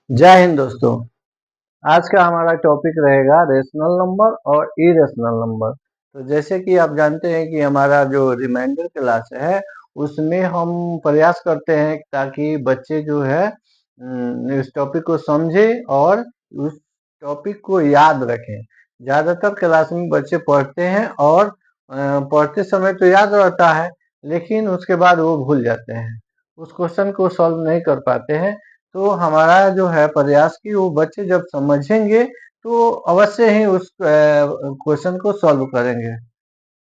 जय हिंद दोस्तों। आज का हमारा टॉपिक रहेगा रेशनल नंबर और इरेशनल नंबर। तो जैसे कि आप जानते हैं कि हमारा जो रिमाइंडर क्लास है उसमें हम प्रयास करते हैं ताकि बच्चे जो है इस टॉपिक को समझे और उस टॉपिक को याद रखें। ज़्यादातर क्लास में बच्चे पढ़ते हैं और पढ़ते समय तो याद रहता है, लेकिन उसके बाद वो भूल जाते हैं, उस क्वेश्चन को सॉल्व नहीं कर पाते हैं। तो हमारा जो है प्रयास कि वो बच्चे जब समझेंगे तो अवश्य ही उस क्वेश्चन को सॉल्व करेंगे।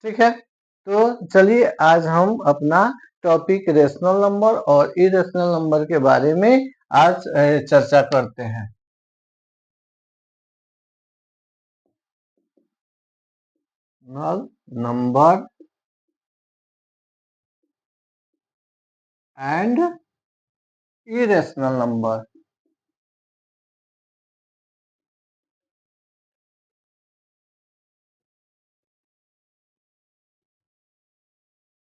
ठीक है, तो चलिए आज हम अपना टॉपिक रेशनल नंबर और इरेशनल नंबर के बारे में आज चर्चा करते हैं। Number and irrational number.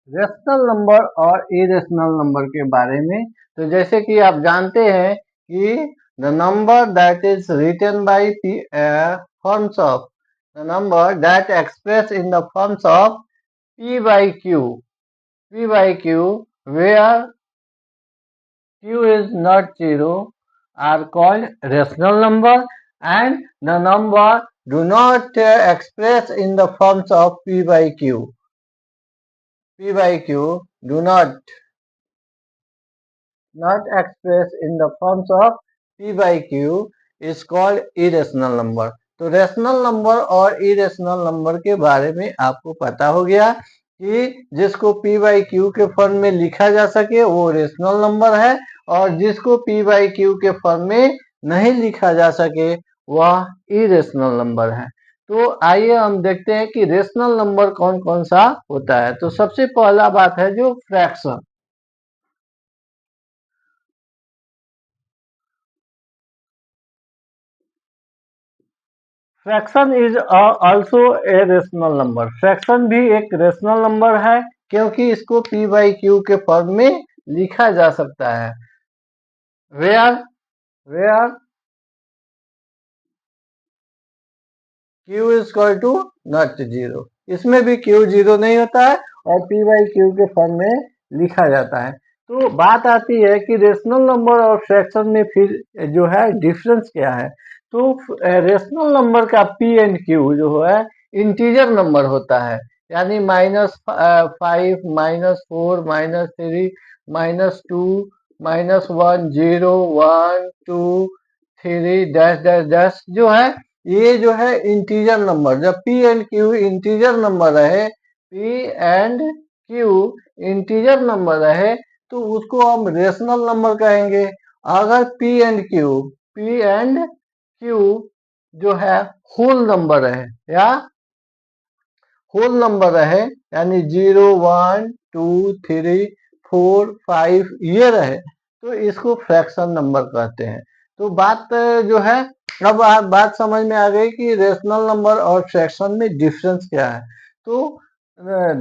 Rational number और इरेशनल नंबर के बारे में, तो जैसे कि आप जानते हैं कि the number that is written by forms of the number that express in the forms of p by q where q is not zero are called rational number, and the number do not express in the forms of p by q do not express in the forms of p by q is called irrational number। तो rational number और irrational number के बारे में आपको पता हो गया कि जिसको p बाई क्यू के फॉर्म में लिखा जा सके वो रेशनल नंबर है, और जिसको p बाई क्यू के फॉर्म में नहीं लिखा जा सके वह इरेशनल नंबर है। तो आइए हम देखते हैं कि रेशनल नंबर कौन कौन सा होता है। तो सबसे पहला बात है जो fraction. Fraction is also a rational number. Fraction भी एक रेशनल नंबर है क्योंकि इसको p बाई क्यू के फॉर्म में लिखा जा सकता है। Where where q is equal to not zero, इसमें भी q जीरो नहीं होता है और p बाई क्यू के फॉर्म में लिखा जाता है। तो बात आती है कि रेशनल नंबर और फ्रैक्शन में फिर जो है डिफरेंस क्या है। तो रेशनल नंबर का p एंड q जो है इंटीजर नंबर होता है, यानी -5 -4 -3 -2 -1 0 1 2 3 डैश डैश डैश जो है ये जो है इंटीजर नंबर। जब p and q integer number रहे, p and q integer number रहे तो उसको हम रेशनल नंबर कहेंगे। अगर p एंड q जो है होल नंबर है या होल नंबर रहे, यानी 0 1 2 3 4 5 ये रहे, तो इसको फ्रैक्शन नंबर कहते हैं। तो बात जो है अब बात समझ में आ गई कि रेशनल नंबर और फ्रैक्शन में डिफरेंस क्या है। तो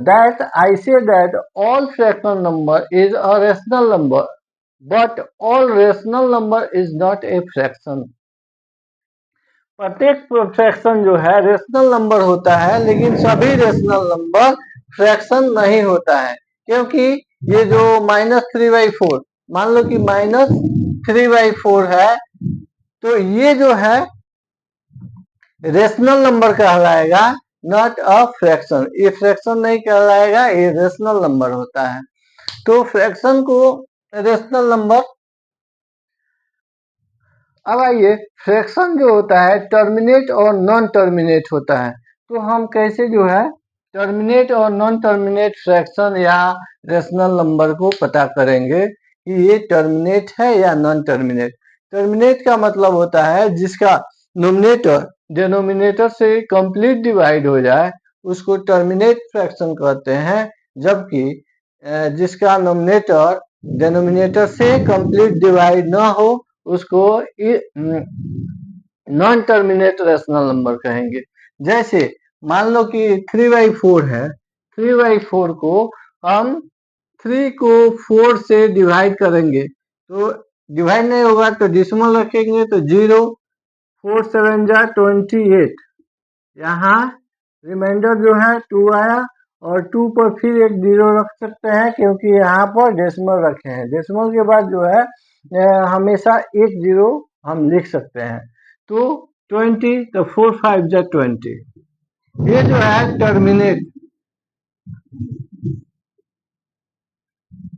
that I say that all fractional number is a rational number but all rational number is not a fraction. प्रत्येक फ्रैक्शन जो है रेशनल नंबर होता है, लेकिन सभी रेशनल नंबर फ्रैक्शन नहीं होता है, क्योंकि ये जो -3/4, मान लो कि -3/4 है, तो ये जो है रेशनल नंबर कहलाएगा, नॉट अ फ्रैक्शन। ये फ्रैक्शन नहीं कहलाएगा, ये रेशनल नंबर होता है। तो फ्रैक्शन को रेशनल नंबर। अब आइए, फ्रैक्शन जो होता है टर्मिनेट और नॉन टर्मिनेट होता है। तो हम कैसे जो है टर्मिनेट और नॉन टर्मिनेट फ्रैक्शन या रेशनल नंबर को पता करेंगे कि ये टर्मिनेट है या नॉन टर्मिनेट। टर्मिनेट का मतलब होता है जिसका नोमिनेटर डिनोमिनेटर से कंप्लीट डिवाइड हो जाए, उसको टर्मिनेट फ्रैक्शन कहते हैं। जबकि जिसका नोमिनेटर डिनोमिनेटर से कंप्लीट डिवाइड ना हो उसको नॉन टर्मिनेट रेशनल नंबर कहेंगे। जैसे मान लो कि 3/4 है, 3/4 को हम 3 को 4 से डिवाइड करेंगे तो डिवाइड नहीं होगा तो डिसिमल रखेंगे तो 0, 4 7 जा 28, यहाँ रिमाइंडर जो है 2 आया और 2 पर फिर एक 0 रख सकते हैं क्योंकि यहाँ पर डेसिमल रखे हैं। डेसिमल के बाद जो है हमेशा एक 0 हम लिख सकते हैं। तो 20 तो 4 5 जा 20, ये जो है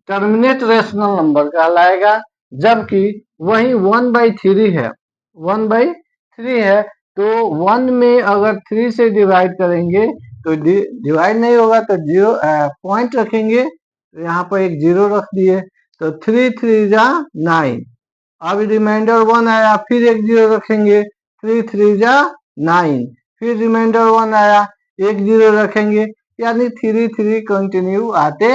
टर्मिनेट रेशनल नंबर कहलाएगा, जबकि वही 1/3 है, 1/3 है तो 1 में अगर 3 से डिवाइड करेंगे तो डिवाइड नहीं होगा तो 0 पॉइंट रखेंगे, तो यहाँ पर एक 0 रख दिए तो 3 3 जा 9। अब रिमाइंडर 1 आया, फिर एक 0 रखेंगे, 3 3 जा 9, फिर रिमाइंडर 1 आया, एक 0 रखेंगे, यानी 3 3 कंटिन्यू आते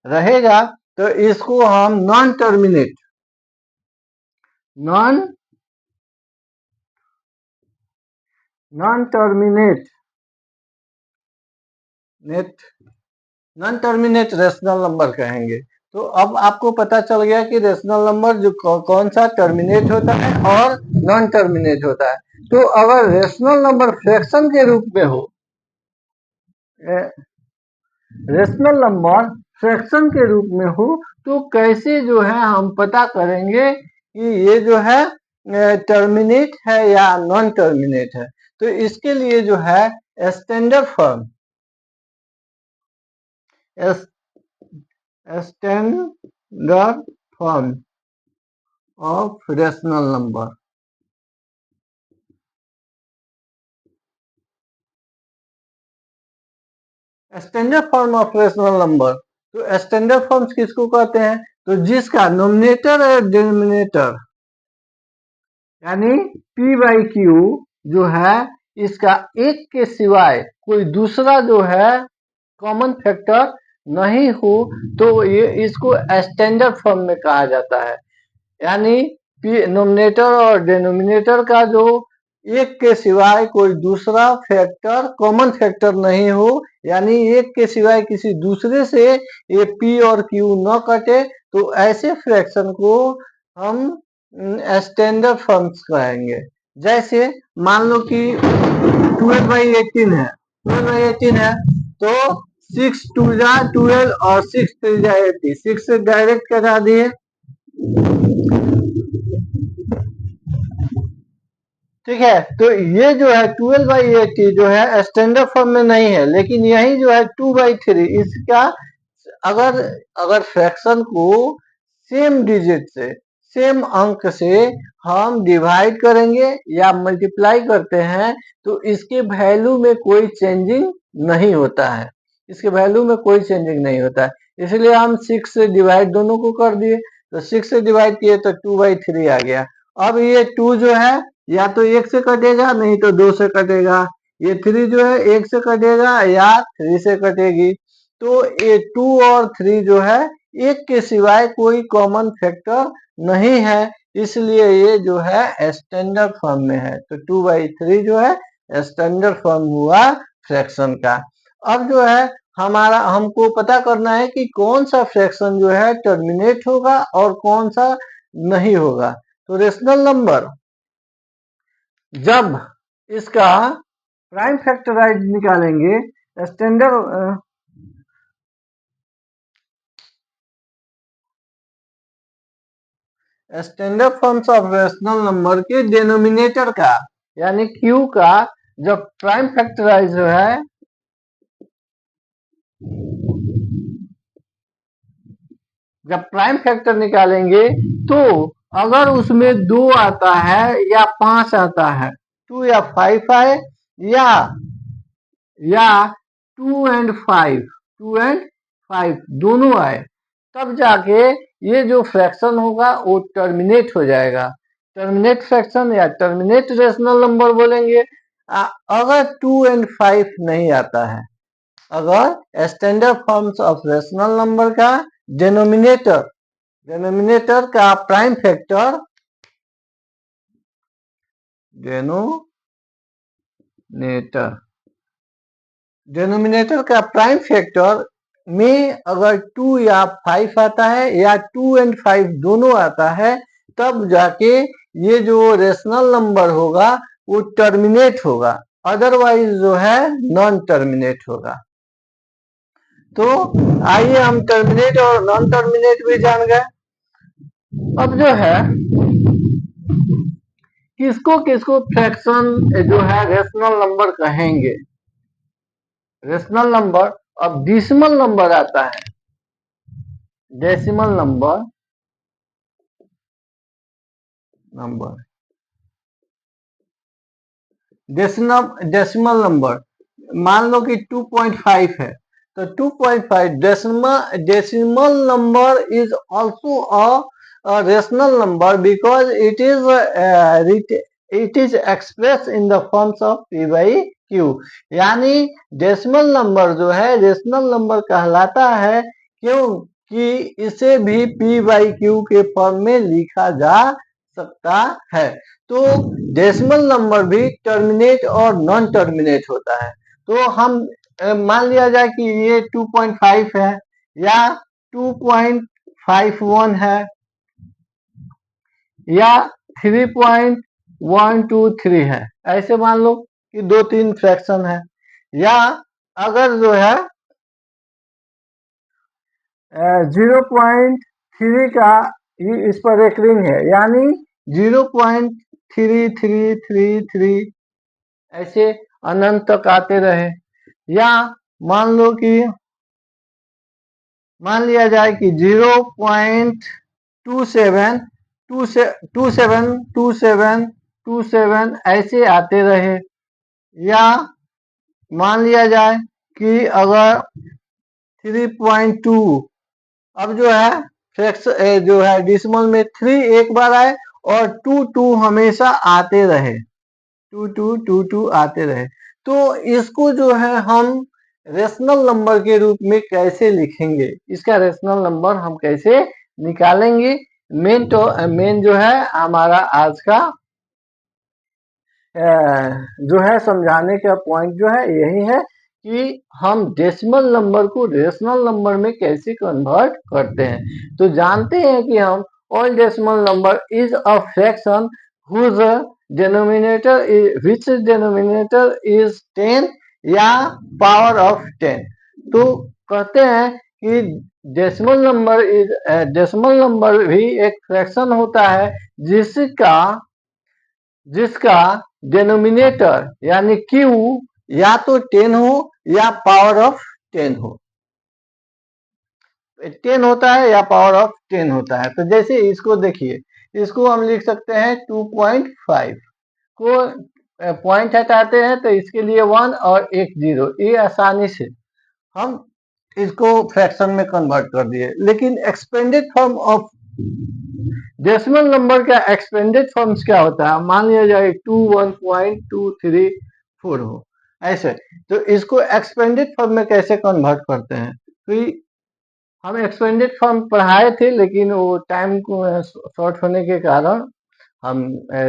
रहेगा। तो इसको हम नॉन टर्मिनेट रेशनल नंबर कहेंगे। तो अब आपको पता चल गया कि रेशनल नंबर जो कौन सा टर्मिनेट होता है और नॉन टर्मिनेट होता है। तो अगर रेशनल नंबर फ्रैक्शन के रूप में हो, रेशनल नंबर फ्रैक्शन के रूप में हो, तो कैसे जो है हम पता करेंगे कि ये जो है टर्मिनेट है या नॉन टर्मिनेट है। तो इसके लिए जो है standard form of rational number, standard form of rational number. तो स्टैंडर्ड फॉर्म्स किसको कहते हैं? तो जिसका नोमिनेटर और डिनोमिनेटर यानी p/q जो है इसका एक के सिवाय कोई दूसरा जो है कॉमन फैक्टर नहीं हो, तो ये इसको स्टैंडर्ड फॉर्म में कहा जाता है। यानी नोमिनेटर और डिनोमिनेटर का जो एक के सिवाय कोई दूसरा फैक्टर कॉमन फैक्टर नहीं हो, यानी एक के सिवाय किसी दूसरे से ये p और q न कटे, तो ऐसे फ्रैक्शन को हम स्टैंडर्ड फॉर्म्स कहेंगे। जैसे मान लो कि 12/18 है, 12/18 है तो 6 2 जा 12 और 6 3 जा 80, 6 से डायरेक्ट कटा दिए, ठीक है। तो ये जो है 12/80 जो है स्टैंडर्ड फॉर्म में नहीं है, लेकिन यही जो है 2/3 इसका अगर फ्रैक्शन को सेम डिजिट से, सेम अंक से हम डिवाइड करेंगे या मल्टीप्लाई करते हैं तो इसके वैल्यू में कोई चेंजिंग नहीं होता है, इसके वैल्यू में कोई चेंजिंग नहीं होता है। इसलिए हम 6 से डिवाइड दोनों को कर दिए, तो 6 से डिवाइड किए तो 2/3 आ गया। अब ये 2 जो है या तो 1 से कटेगा नहीं तो 2 से कटेगा, ये 3 जो है 1 से कटेगा या 3 से कटेगी। तो ये 2 और 3 जो है एक के सिवाय कोई कॉमन फैक्टर नहीं है, इसलिए ये जो है स्टैंडर्ड फॉर्म में है। तो 2/3 जो है स्टैंडर्ड फॉर्म हुआ फ्रैक्शन का। अब जो है हमको पता करना है कि कौन सा फ्रैक्शन जो है टर्मिनेट होगा और कौन सा नहीं होगा। तो रेशनल नंबर जब इसका प्राइम फैक्टराइज निकालेंगे, standard forms of rational number के डिनोमिनेटर का यानी q का जब प्राइम फैक्टराइज है, जब प्राइम फैक्टर निकालेंगे तो अगर उसमें 2 आता है या 5 आता है, 2 या 5 आए या 2 and 5 दोनों आए, तब जाके ये जो फ्रैक्शन होगा वो टर्मिनेट हो जाएगा। टर्मिनेट फ्रैक्शन या टर्मिनेट रेशनल नंबर बोलेंगे। अगर 2 and 5 नहीं आता है, अगर standard forms of rational number का डिनोमिनेटर का प्राइम फैक्टर डिनोमिनेटर का प्राइम फैक्टर में अगर 2 या 5 आता है या 2 and 5 दोनों आता है, तब जाके ये जो रेशनल नंबर होगा वो टर्मिनेट होगा, अदरवाइज जो है नॉन टर्मिनेट होगा। तो आइए हम टर्मिनेट और नॉन टर्मिनेट भी जान गए। अब जो है किसको किसको फ्रैक्शन जो है रेशनल नंबर कहेंगे। रेशनल नंबर, अब डेसिमल नंबर आता है, डेसिमल नंबर डेसिमल नंबर मान लो कि 2.5 है, तो 2.5 decimal number is also a rational number because it is express in the forms of P by Q. यानी डेसिमल नंबर जो है रेशनल नंबर कहलाता है क्योंकि इसे भी पी बाई क्यू के फॉर्म में लिखा जा सकता है। तो डेसिमल नंबर भी टर्मिनेट और नॉन टर्मिनेट होता है। तो हम मान लिया जाए कि ये 2.5 है या 2.51 है या 3.123 है, ऐसे मान लो कि 2-3 फ्रैक्शन है। या अगर जो है 0.3 का इस पर एक रिंग है, यानी 0.3333 ऐसे अनंत तक आते रहे। या मान लो कि मान लिया जाए कि 0.27 ऐसे आते रहे। या मान लिया जाए कि अगर 3.2, अब जो है फ्रैक्शन जो है डेसिमल में 3 एक बार आए और 2 हमेशा आते रहे, 2 आते रहे। तो इसको जो है हम रेशनल नंबर के रूप में कैसे लिखेंगे, इसका रेशनल नंबर हम कैसे निकालेंगे। मेन जो है हमारा आज का जो है समझाने का पॉइंट जो है यही है कि हम डेसिमल नंबर को रेशनल नंबर में कैसे कन्वर्ट करते हैं। तो जानते हैं कि हम all decimal number is a fraction whose denominator is 10 या पावर ऑफ 10। तो कहते हैं कि डेसिमल नंबर भी एक फ्रैक्शन होता है जिसका डेनोमिनेटर यानी क्यू या तो 10 हो या पावर ऑफ 10 हो, 10 होता है या पावर ऑफ 10 होता है। तो जैसे इसको देखिए, इसको हम लिख सकते हैं 2.5 को पॉइंट हटाते हैं तो इसके लिए 1 और एक 0, ये आसानी से हम इसको फ्रैक्शन में कन्वर्ट कर दिए। लेकिन expanded form of decimal number का एक्सपेंडेड फॉर्म्स क्या होता है, मान लिया जाए 1.234 हो ऐसे, तो इसको एक्सपेंडेड फॉर्म में कैसे कन्वर्ट करते हैं। तो हम एक्सपेंडेड फॉर्म पढ़ाए थे, लेकिन वो टाइम को शॉर्ट होने के कारण हम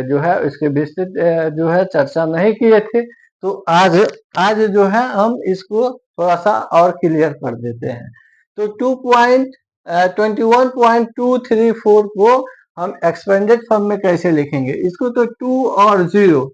जो है इसके विस्तृत जो है चर्चा नहीं किए थे। तो आज जो है हम इसको थोड़ा सा और क्लियर कर देते हैं। तो 21.234 को हम एक्सपेंडेड फॉर्म में कैसे लिखेंगे। इसको तो 2 और 0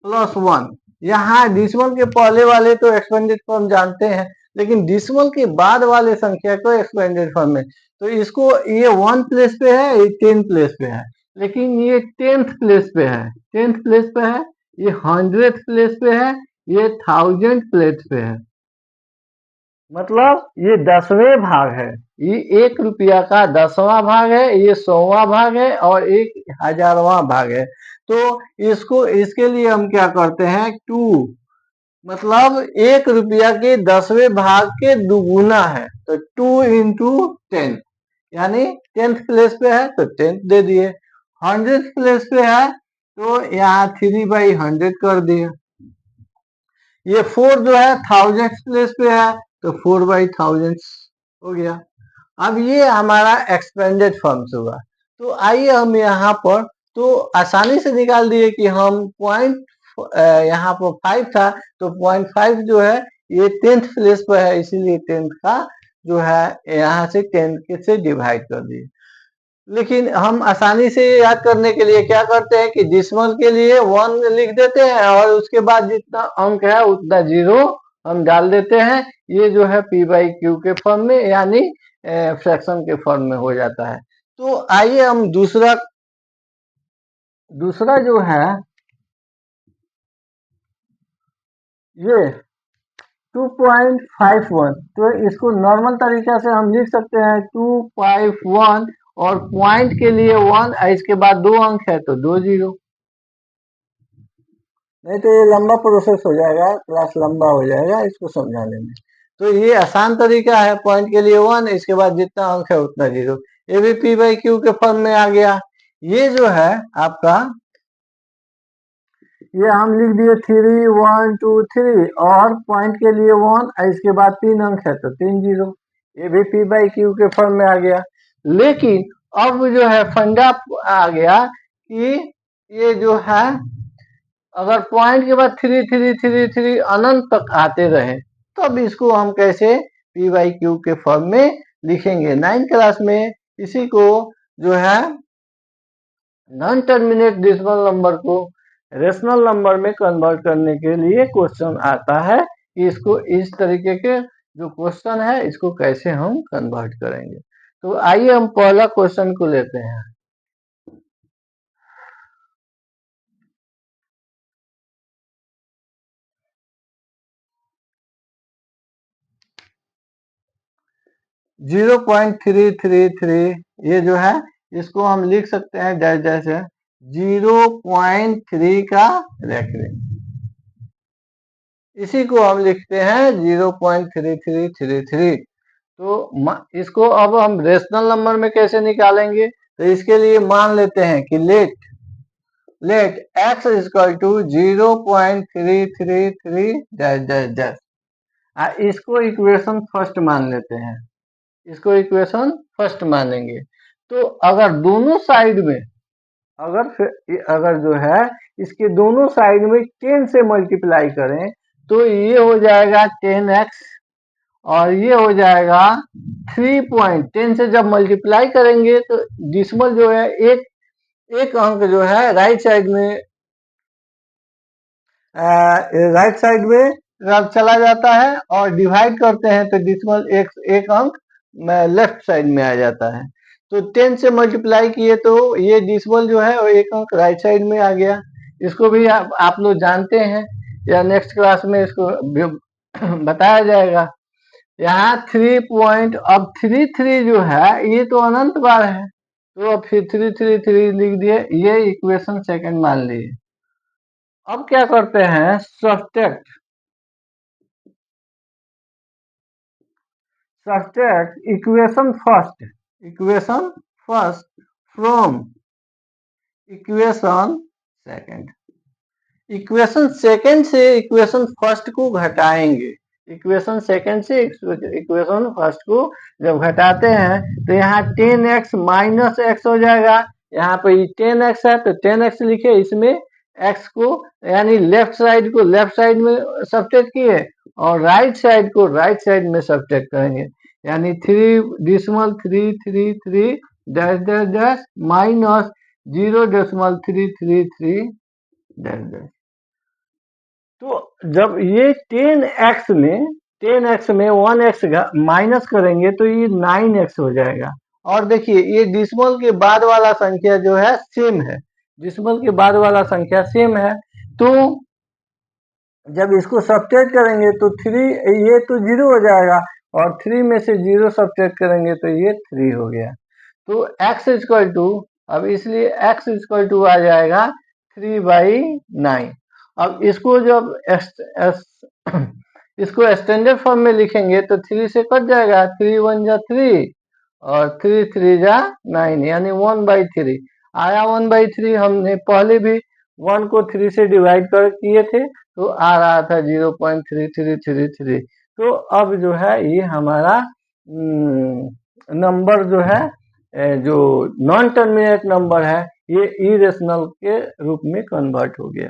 प्लस 1, यहाँ डेसिमल के पहले वाले तो एक्सपेंडेड फॉर्म जानते हैं, लेकिन डेसिमल के बाद वाले संख्या को एक्सपेंडेड फॉर्म में, तो इसको ये 1 प्लेस पे है, ये 10 प्लेस पे है, लेकिन ये 10th प्लेस पे है, 10th प्लेस पे है, ये 100th प्लेस पे है, ये 1000th प्लेस पे है। मतलब ये 10वें भाग है, ये 1 रुपया का 10वां भाग है, ये 100वां भाग है और 1000वां भाग है। तो इसके लिए हम क्या करते हैं, 2 मतलब 1 रुपया के 10वें भाग के दुगुना है, तो 2 into 10, यानी 10th प्लेस पे है तो 10th दे दिए। 100th प्लेस पे है तो यहाँ 3/100 कर दिए। ये 4 जो है 1000th प्लेस पे है तो 4/1000 हो गया। अब ये हमारा एक्सपेंडेड फॉर्म्स होगा। तो आइए हम यहाँ पर तो आसानी से निकाल दिए कि हम पॉइंट यहाँ पर 5 था, तो 0.5 जो है ये 10th प्लेस पर है, इसीलिए 10th का जो है यहाँ से 10 से डिवाइड कर दिए। लेकिन हम आसानी से याद करने के लिए क्या करते हैं कि डिसिमल के लिए 1 लिख देते हैं और उसके बाद जितना अंक है उतना 0 हम डाल देते हैं। ये जो है p बाई क्यू के फॉर्म में यानी फ्रैक्शन के फॉर्म में हो जाता है। तो आइए हम दूसरा जो है ये 2.51, तो इसको नॉर्मल तरीका से हम लिख सकते हैं 2.1 और पॉइंट के लिए 1, इसके बाद 2 अंक है तो 2 0। नहीं तो ये लंबा प्रोसेस हो जाएगा, क्लास लंबा हो जाएगा इसको समझाने में। तो ये आसान तरीका है, पॉइंट के लिए 1, इसके बाद जितना अंक है उतना 0। ये भी p बाई क्यू के फॉर्म में आ गया। ये जो है आपका, ये हम लिख दिए 3 1 2 3 और पॉइंट के लिए 1, इसके बाद 3 अंक है तो 3 0। ये भी p बाई क्यू के फॉर्म में आ गया। लेकिन अब जो है फंडा आ गया कि ये जो है अगर पॉइंट के बाद 3 3 3 3 अनंत तक आते रहे तब इसको हम कैसे p बाई क्यू के फॉर्म में लिखेंगे। 9th क्लास में इसी को जो है नॉन टर्मिनेट डेसिमल नंबर को रेशनल नंबर में कन्वर्ट करने के लिए क्वेश्चन आता है कि इसको इस तरीके के जो क्वेश्चन है इसको कैसे हम कन्वर्ट करेंगे। तो आइए हम पहला क्वेश्चन को लेते हैं। जीरो 0.333 ये जो है इसको हम लिख सकते हैं डैश डैश है 0.3 का रेकरिंग, इसी को हम लिखते हैं 0.3333। तो इसको अब हम रेशनल नंबर में कैसे निकालेंगे, तो इसके लिए मान लेते हैं कि let x equal to 0.333 dash dash dash. इसको इक्वेशन फर्स्ट मान लेते हैं, इसको इक्वेशन फर्स्ट मानेंगे। तो अगर दोनों साइड में अगर जो है इसके दोनों साइड में 10 से मल्टीप्लाई करें तो ये हो जाएगा 10x और ये हो जाएगा 3.10 से जब मल्टीप्लाई करेंगे तो डिसिमल जो है एक अंक जो है राइट साइड में चला जाता है और डिवाइड करते हैं तो डिसिमल एक अंक लेफ्ट साइड में आ जाता है। तो 10 से मल्टीप्लाई किए तो ये डिसिमल जो है वो एक अंक राइट साइड में आ गया। इसको भी आप लोग जानते हैं या नेक्स्ट क्लास में इसको बताया जाएगा। यहाँ 3 अब 3 जो है ये तो अनंत बार है तो अब फिर 3 लिख दिए, ये इक्वेशन सेकंड मान लिए। अब क्या करते हैं subtract equation first from equation second. Equation second से इक्वेशन फर्स्ट को घटाएंगे, इक्वेशन सेकंड से इक्वेशन फर्स्ट को जब घटाते हैं तो यहाँ 10x माइनस एक्स हो जाएगा। यहाँ पे 10x है तो 10x लिखे, इसमें x को यानी लेफ्ट साइड को लेफ्ट साइड में सब्ट्रैक्ट किए और राइट साइड को राइट साइड में सब्ट्रैक्ट करेंगे, यानी 3.333 dash dash dash minus 0.333 dash dash. तो जब ये 10x में 1x माइनस करेंगे तो ये 9x हो जाएगा। और देखिए ये डिसिमल के बाद वाला संख्या जो है सेम है, डिसिमल के बाद वाला संख्या सेम है। तो जब इसको सब्ट्रैक्ट करेंगे तो 3 ये तो 0 हो जाएगा और 3 में से 0 सब्ट्रैक्ट करेंगे तो ये 3 हो गया। तो x इक्वल टू, अब इसलिए x इक्वल टू आ जाएगा 3/9। अब इसको जब इसको स्टैंडर्ड फॉर्म में लिखेंगे तो 3 से कट जाएगा, 3 1 जा 3 और 3 3 जा 9 यानी 1/3 आया। 1/3 हमने पहले भी 1 को 3 से डिवाइड कर किए थे तो आ रहा था 0.3333। तो अब जो है ये हमारा नंबर जो है जो नॉन टर्मिनेट नंबर है ये इरेशनल के रूप में कन्वर्ट हो गया।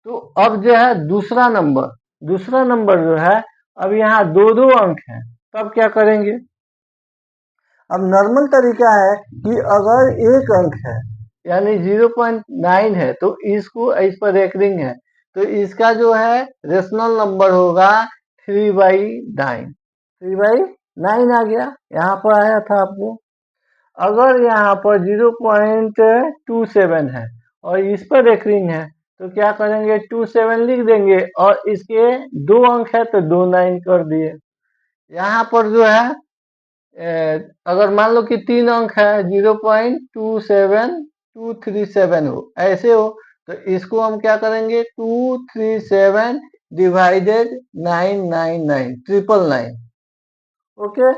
तो अब जो है दूसरा नंबर जो है अब यहाँ 2 अंक है, तब क्या करेंगे, अब नॉर्मल तरीका है कि अगर एक अंक है यानी 0.9 है तो इसको इस पर रेकरिंग है तो इसका जो है रेशनल नंबर होगा 3/9। 3/9 आ गया, यहाँ पर आया था आपको। अगर यहाँ पर 0.27 है और इस पर रेकरिंग है तो क्या करेंगे, 27 लिख देंगे और इसके 2 अंक है तो 2 9 कर दिए। यहाँ पर जो है अगर मान लो कि 3 अंक है 0.27237 हो ऐसे हो तो इसको हम क्या करेंगे 237 डिवाइडेड 999 999। ओके,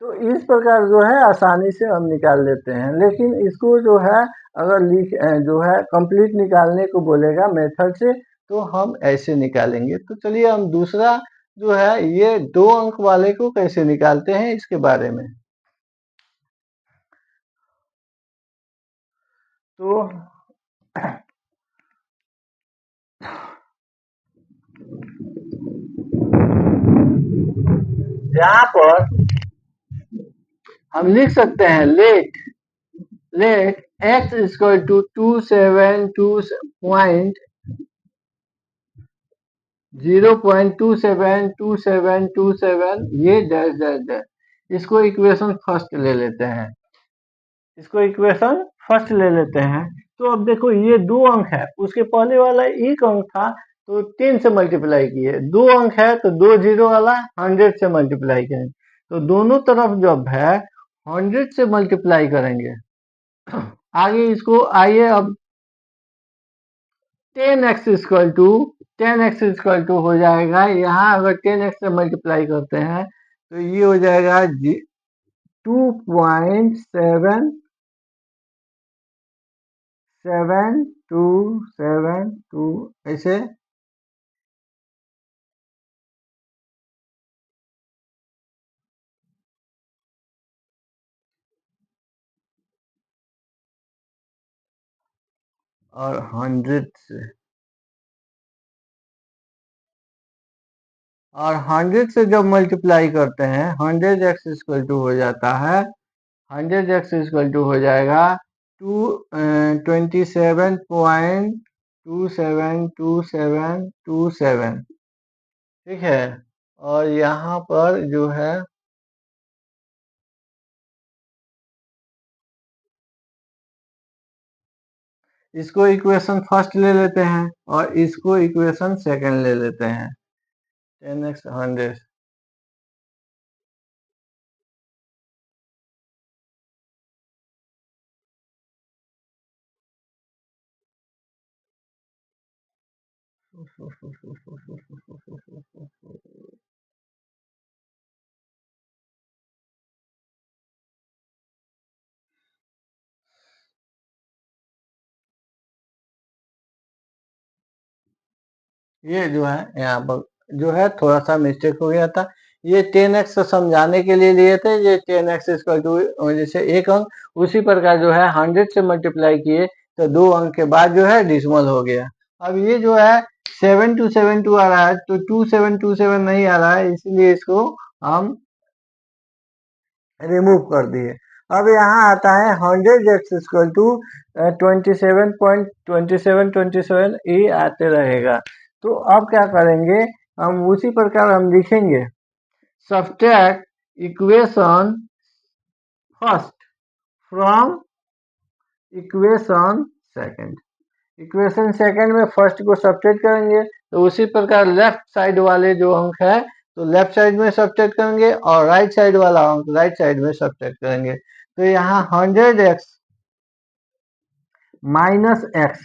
तो इस प्रकार जो है आसानी से हम निकाल लेते हैं, लेकिन इसको जो है अगर जो है कंप्लीट निकालने को बोलेगा मेथड से तो हम ऐसे निकालेंगे। तो चलिए हम दूसरा जो है ये 2 अंक वाले को कैसे निकालते हैं इसके बारे में। तो यहाँ पर हम लिख सकते हैं लेट x इक्वल टू 0.272727 ये डैश डैश डैश, इसको इक्वेशन फर्स्ट ले लेते हैं, तो अब देखो ये 2 अंक है, उसके पहले वाला 1 अंक था तो 10 से मल्टीप्लाई किए, 2 अंक है तो 2 जीरो वाला 100 से मल्टीप्लाई करेंगे, तो दोनों तरफ जब है 100 से मल्टीप्लाई करेंगे। आगे इसको आइए अब 10x इक्वल टू हो जाएगा, यहाँ अगर 10x से मल्टीप्लाई करते हैं तो ये हो जाएगा 2.77272 ऐसे। और 100 से जब मल्टीप्लाई करते हैं 100x इक्वल टू हो जाता है 100x इक्वल टू हो जाएगा 27.272727, ठीक है। और यहाँ पर जो है इसको इक्वेशन फर्स्ट ले लेते हैं और इसको इक्वेशन सेकंड ले लेते हैं 10x 100। ये जो है यहाँ पर जो है थोड़ा सा मिस्टेक हो गया था, ये 10x समझाने के लिए लिए थे, ये 10x इक्वल टू जैसे 1 अंक, उसी प्रकार जो है 100 से मल्टीप्लाई किए तो 2 अंक के बाद जो है डिसमल हो गया। अब ये जो है 7272 आ रहा है तो 2727 नहीं आ रहा है, इसलिए इसको हम रिमूव कर दिए। अब यहाँ आता है 100x इक्वल टू 27.2727 ये आते रहेगा। तो अब क्या करेंगे, हम उसी प्रकार हम लिखेंगे subtract equation first from equation second. Equation second में फर्स्ट को सब्ट्रैक्ट करेंगे तो उसी प्रकार लेफ्ट साइड वाले जो अंक है तो लेफ्ट साइड में सब्ट्रैक्ट करेंगे और राइट साइड वाला अंक राइट साइड में सब्ट्रैक्ट करेंगे। तो यहाँ 100x माइनस एक्स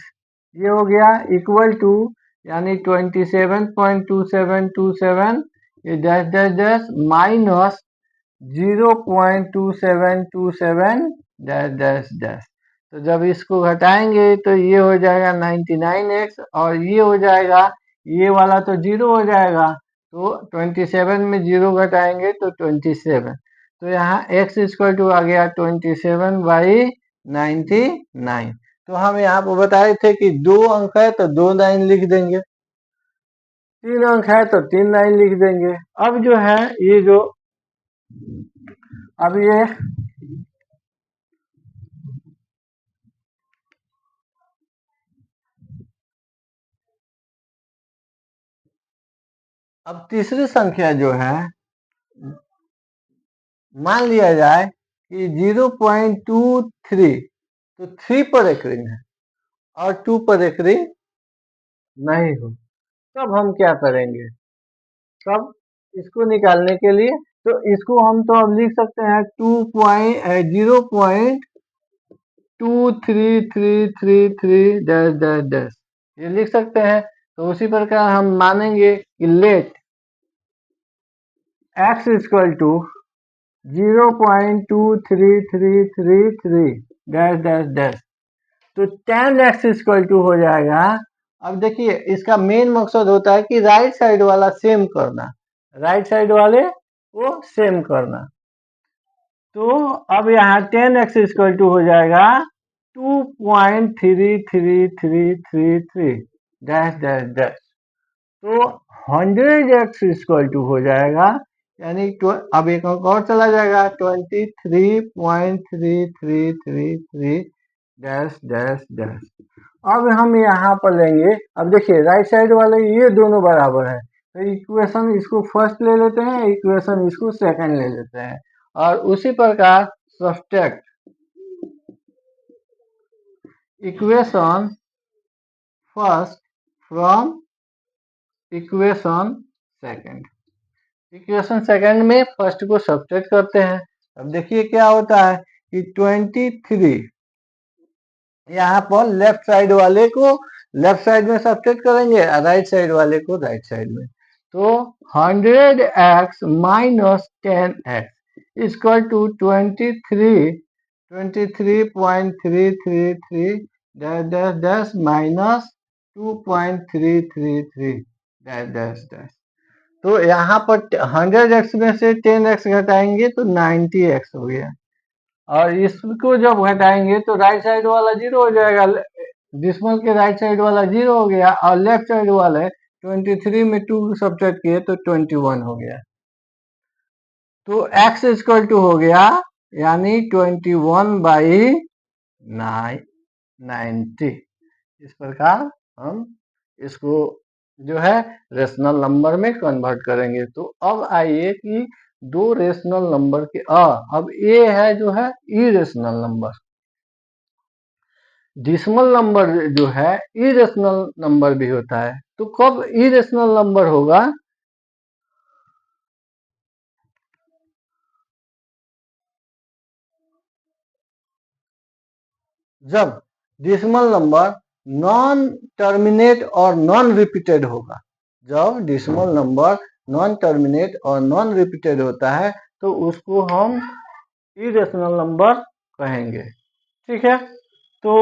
ये हो गया इक्वल टू यानी 27.2727 ये dash dash dash minus 0.2727 dash dash dash. तो जब इसको घटाएंगे तो ये हो जाएगा 99x और ये हो जाएगा, ये वाला तो 0 हो जाएगा तो 27 में 0 घटाएंगे तो 27। तो यहाँ x इक्वल टू आ गया 27/99। तो हम यहाँ पर बताए थे कि 2 अंक है तो 2 9 लिख देंगे, 3 अंक है तो 3 9 लिख देंगे। अब जो है ये जो अब ये अब तीसरी संख्या जो है, मान लिया जाए कि 0.23, तो 3 पर एक रिंग है और 2 पर एक रिंग नहीं हो, तब हम क्या करेंगे? तब इसको निकालने के लिए तो इसको हम तो अब लिख सकते हैं 0.2333 डैश डैश डैश, ये लिख सकते हैं। तो उसी प्रकार हम मानेंगे कि let x equal to 0.23333 dash dash dash, तो tan x इक्वल टू हो जाएगा। अब देखिए इसका मेन मकसद होता है कि राइट साइड वाला सेम करना, राइट साइड वाले को सेम करना। तो अब यहाँ tan x इक्वल टू हो जाएगा 2.33333 डैश डैश डैश, तो 100x इक्वल टू हो जाएगा, यानी अब एक अंक और चला जाएगा 23.3333 डैश डैश डैश। अब हम यहाँ पर लेंगे, अब देखिए राइट साइड वाले ये दोनों बराबर है, तो इक्वेशन इसको फर्स्ट ले लेते हैं, इक्वेशन इसको सेकंड ले लेते हैं, और उसी प्रकार subtract equation first from equation second. Equation second में फर्स्ट को सब्ट्रैक्ट करते हैं। अब देखिए क्या होता है कि 23 यहाँ पर लेफ्ट साइड वाले को लेफ्ट साइड में सब्ट्रैक्ट करेंगे और राइट साइड वाले को राइट साइड में, तो 100x minus 10x equal to 23.333 dash dash dash minus 2.333 dash dash dash. तो यहाँ पर 100x में से 10x घटाएंगे तो 90x हो गया, और इसको जब घटाएंगे तो राइट साइड वाला 0 हो जाएगा, डिसिमल के राइट साइड वाला 0 हो गया, और लेफ्ट साइड वाले 23 में 2 सब्ट्रैक्ट किए तो 21 हो गया। तो x इक्वल टू हो गया यानी 21/90। इस प्रकार हम इसको जो है रेशनल नंबर में कन्वर्ट करेंगे। तो अब आइए कि दो रेशनल नंबर के अब ये है जो है इरेशनल नंबर। डिसिमल नंबर जो है इरेशनल नंबर भी होता है, तो कब इरेशनल नंबर होगा? जब डिसिमल नंबर नॉन टर्मिनेट और नॉन रिपीटेड होगा। जब डिसिमल नंबर नॉन टर्मिनेट और नॉन रिपीटेड होता है तो उसको हम इरेशनल नंबर कहेंगे। ठीक है, तो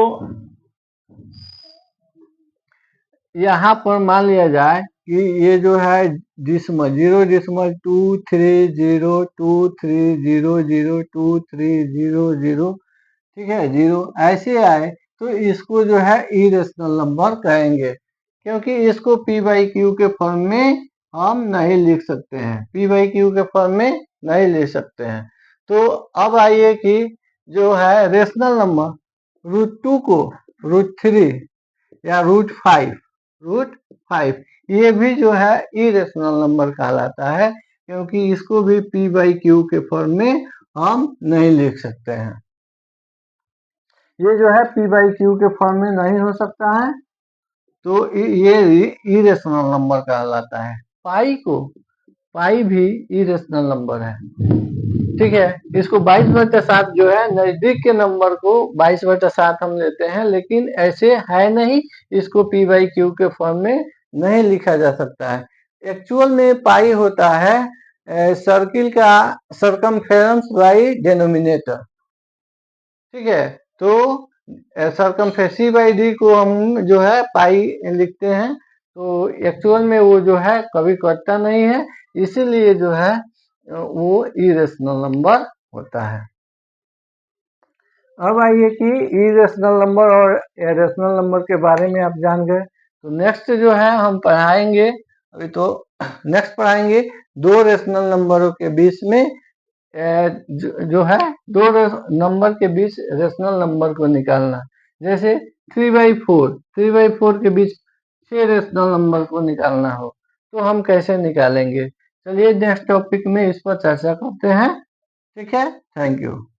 यहाँ पर मान लिया जाए कि ये जो है डिसिमल 0.230230023000, ठीक है, 0 ऐसे आए तो इसको जो है इरेशनल नंबर कहेंगे, क्योंकि इसको p बाई क्यू के फॉर्म में हम नहीं लिख सकते हैं, p बाई क्यू के फॉर्म में नहीं लिख सकते हैं। तो अब आइए कि जो है रेशनल नंबर √2 को √3 या √5 ये भी जो है इरेशनल नंबर कहलाता है, क्योंकि इसको भी p बाई क्यू के फॉर्म में हम नहीं लिख सकते हैं। ये जो है p बाई क्यू के फॉर्म में नहीं हो सकता है, तो ये इरेशनल नंबर कहलाता है। पाई भी इरेशनल नंबर है। ठीक है, इसको 22/7 जो है नजदीक के नंबर को 22/7 हम लेते हैं, लेकिन ऐसे है नहीं, इसको p बाई क्यू के फॉर्म में नहीं लिखा जा सकता है। एक्चुअल में पाई होता है सर्किल का सरकमफेरेंस बाई डेनोमिनेटर। ठीक है, तो सरकमफेरेंस बाई डी को हम जो है पाई लिखते हैं, तो एक्चुअल में वो जो है कभी कटता नहीं है, इसीलिए जो है वो इरेशनल नंबर होता है। अब आइए कि इरेशनल नंबर और रेशनल नंबर के बारे में आप जान गए, तो नेक्स्ट जो है हम पढ़ाएंगे, अभी तो नेक्स्ट पढ़ाएंगे दो रेशनल नंबरों के बीच में जो है दो नंबर के बीच रेशनल नंबर को निकालना। जैसे 3/4 के बीच 6 रेशनल नंबर को निकालना हो तो हम कैसे निकालेंगे? चलिए नेक्स्ट टॉपिक में इस पर चर्चा करते हैं। ठीक है, थैंक यू।